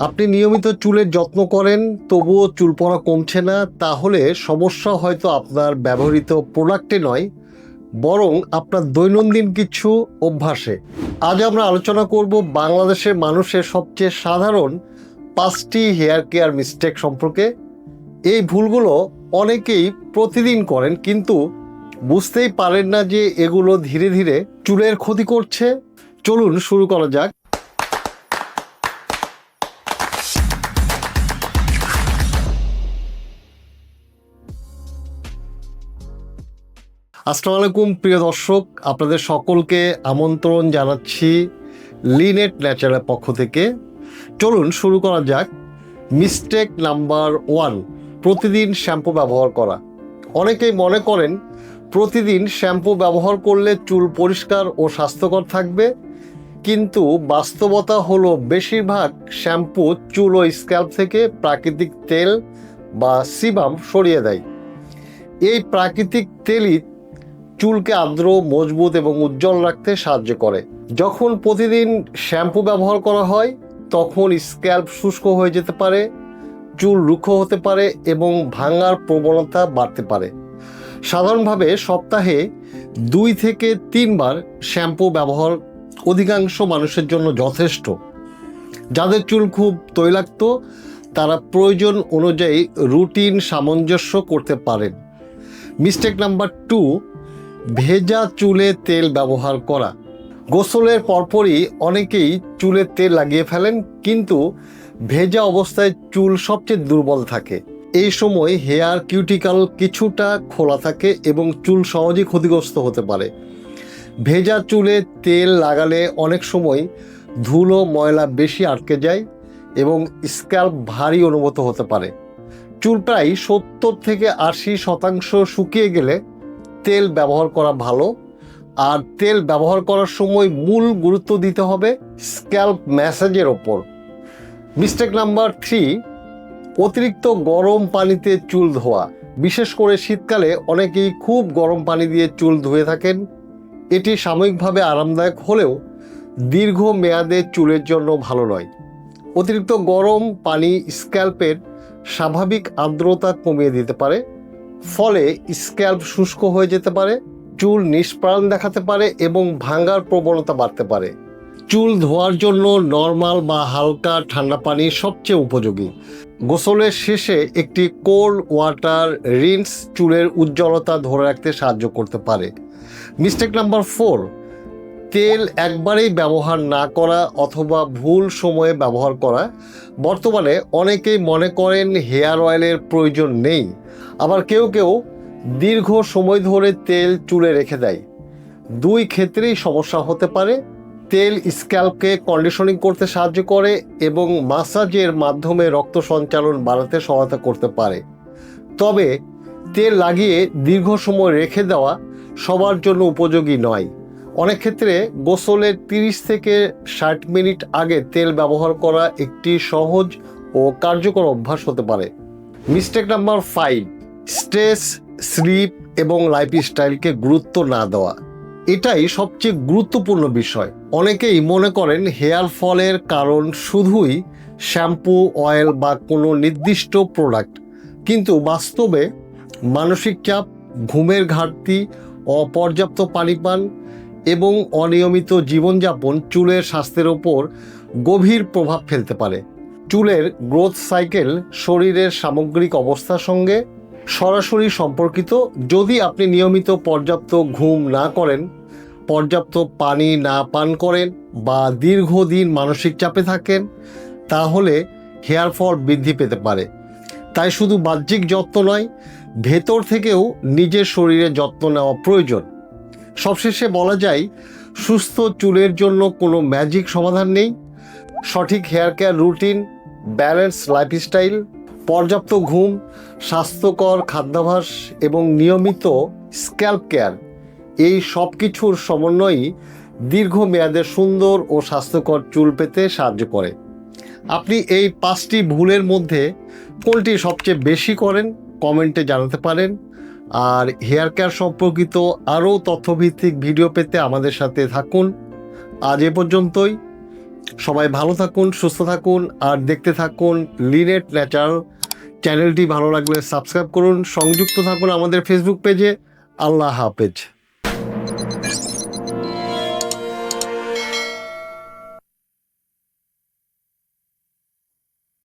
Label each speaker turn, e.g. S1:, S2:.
S1: আপনি নিয়মিত চুলের যত্ন করেন তবুও চুল পড়া কমছে না, তাহলে সমস্যা হয়তো আপনার ব্যবহৃত প্রোডাক্টে নয়, বরং আপনার দৈনন্দিন কিছু অভ্যাসে। আজ আমরা আলোচনা করব বাংলাদেশের মানুষের সবচেয়ে সাধারণ 5টি হেয়ার কেয়ার মিস্টেক সম্পর্কে। এই ভুলগুলো অনেকেই প্রতিদিন করেন, কিন্তু বুঝতেই পারেন না যে এগুলো ধীরে ধীরে চুলের ক্ষতি করছে। চলুন শুরু করা যাক। আসসালামু আলাইকুম প্রিয় দর্শক, আপনাদের সকলকে আমন্ত্রণ জানাচ্ছি লিনেট ন্যাচারালের পক্ষ থেকে। চলুন শুরু করা যাক। মিস্টেক নাম্বার 1, প্রতিদিন শ্যাম্পু ব্যবহার করা। অনেকেই মনে করেন প্রতিদিন শ্যাম্পু ব্যবহার করলে চুল পরিষ্কার ও স্বাস্থ্যকর থাকবে, কিন্তু বাস্তবতা হলো বেশিরভাগ শ্যাম্পু চুল ও স্ক্যাল্প থেকে প্রাকৃতিক তেল বা সিবাম সরিয়ে দেয়। এই প্রাকৃতিক তেলই চুলকে আর্দ্র, মজবুত এবং উজ্জ্বল রাখতে সাহায্য করে। যখন প্রতিদিন শ্যাম্পু ব্যবহার করা হয় তখন স্ক্যাল্প শুষ্ক হয়ে যেতে পারে, চুল রুক্ষ হতে পারে এবং ভাঙার প্রবণতা বাড়তে পারে। সাধারণভাবে সপ্তাহে 2 থেকে 3 বার শ্যাম্পু ব্যবহার অধিকাংশ মানুষের জন্য যথেষ্ট। যাদের চুল খুব তৈলাক্ত তারা প্রয়োজন অনুযায়ী রুটিন সামঞ্জস্য করতে পারেন। মিস্টেক নাম্বার 2, ভেজা চুলে তেল ব্যবহার করা। গোসলের পরপরই অনেকেই চুলে তেল লাগিয়ে ফেলেন, কিন্তু ভেজা অবস্থায় চুল সবচেয়ে দুর্বল থাকে। এই সময় হেয়ার কিউটিকল কিছুটা খোলা থাকে এবং চুল সহজেই ক্ষতিগ্রস্ত হতে পারে। ভেজা চুলে তেল লাগালে অনেক সময় ধুলো ময়লা বেশি আটকে যায় এবং স্ক্যাল্প ভারী অনুভূত হতে পারে। চুল প্রায় 70 থেকে 80% শুকিয়ে গেলে তেল ব্যবহার করা ভালো। আর তেল ব্যবহার করার সময় মূল গুরুত্ব দিতে হবে স্ক্যাল্প ম্যাসাজের ওপর। মিস্টেক নাম্বার 3, অতিরিক্ত গরম পানিতে চুল ধোয়া। বিশেষ করে শীতকালে অনেকেই খুব গরম পানি দিয়ে চুল ধুয়ে থাকেন। এটি সাময়িকভাবে আরামদায়ক হলেও দীর্ঘ মেয়াদে চুলের জন্য ভালো নয়। অতিরিক্ত গরম পানি স্ক্যাল্পের স্বাভাবিক আর্দ্রতা কমিয়ে দিতে পারে, ফলে স্ক্যাল্প শুষ্ক হয়ে যেতে পারে, চুল নিষ্প্রাণ দেখাতে পারে এবং ভাঙার প্রবণতা বাড়তে পারে। চুল ধোয়ার জন্য নর্মাল বা হালকা ঠান্ডা পানি সবচেয়ে উপযোগী। গোসলের শেষে একটি কোল্ড ওয়াটার রিন্স চুলের উজ্জ্বলতা ধরে রাখতে সাহায্য করতে পারে। মিস্টেক নাম্বার 4, তেল একবারেই ব্যবহার না করা অথবা ভুল সময়ে ব্যবহার করা। বর্তমানে অনেকেই মনে করেন হেয়ার অয়েলের প্রয়োজন নেই, আবার কেউ কেউ দীর্ঘ সময় ধরে তেল চুলে রেখে দেয়। 2 ক্ষেত্রেই সমস্যা হতে পারে। তেল স্ক্যাল্পকে কন্ডিশনিং করতে সাহায্য করে এবং মাসাজের মাধ্যমে রক্ত সঞ্চালন বাড়াতে সহায়তা করতে পারে। তবে তেল লাগিয়ে দীর্ঘ সময় রেখে দেওয়া সবার জন্য উপযোগী নয়। অনেক ক্ষেত্রে গোসলের 30 থেকে 60 মিনিট আগে তেল ব্যবহার করা একটি সহজ ও কার্যকর অভ্যাস হতে পারে। মিস্টেক নাম্বার 5, স্ট্রেস, স্লিপ এবং লাইফস্টাইলকে গুরুত্ব না দেওয়া। এটাই সবচেয়ে গুরুত্বপূর্ণ বিষয়। অনেকেই মনে করেন হেয়ার ফলের কারণ শুধুই শ্যাম্পু, অয়েল বা কোনো নির্দিষ্ট প্রোডাক্ট, কিন্তু বাস্তবে মানসিক চাপ, ঘুমের ঘাটতি, অপর্যাপ্ত পানি পান এবং অনিয়মিত জীবনযাপন চুলের স্বাস্থ্যের ওপর গভীর প্রভাব ফেলতে পারে। চুলের গ্রোথ সাইকেল শরীরের সামগ্রিক অবস্থার সঙ্গে সরাসরি সম্পর্কিত। যদি আপনি নিয়মিত পর্যাপ্ত ঘুম না করেন, পর্যাপ্ত পানি না পান করেন বা দীর্ঘদিন মানসিক চাপে থাকেন, তাহলে হেয়ার ফল বৃদ্ধি পেতে পারে। তাই শুধু বাহ্যিক যত্ন নয়, ভেতর থেকেও নিজের শরীরের যত্ন নেওয়া প্রয়োজন। সবশেষে বলা যায়, সুস্থ চুলের জন্য কোনো ম্যাজিক সমাধান নেই। সঠিক hair care routine, balance lifestyle, পর্যাপ্ত ঘুম, স্বাস্থ্যকর খাদ্যাভ্যাস এবং নিয়মিত স্ক্যাল্প কেয়ার, এই সব কিছুর সমন্বয়ই দীর্ঘমেয়াদে সুন্দর ও স্বাস্থ্যকর চুল পেতে সাহায্য করে। আপনি এই 5টি ভুলের মধ্যে কোনটি সবচেয়ে বেশি করেন কমেন্টে জানাতে পারেন। আর হেয়ার কেয়ার সম্পর্কিত আরও তথ্যভিত্তিক ভিডিও পেতে আমাদের সাথে থাকুন। আজ এ পর্যন্তই। সবাই ভালো থাকুন, সুস্থ থাকুন, আর দেখতে থাকুন লিনেট নেচার। চ্যানেলটি ভালো লাগলে সাবস্ক্রাইব করুন, সংযুক্ত থাকুন আমাদের ফেসবুক পেজে। আল্লাহ হাফেজ।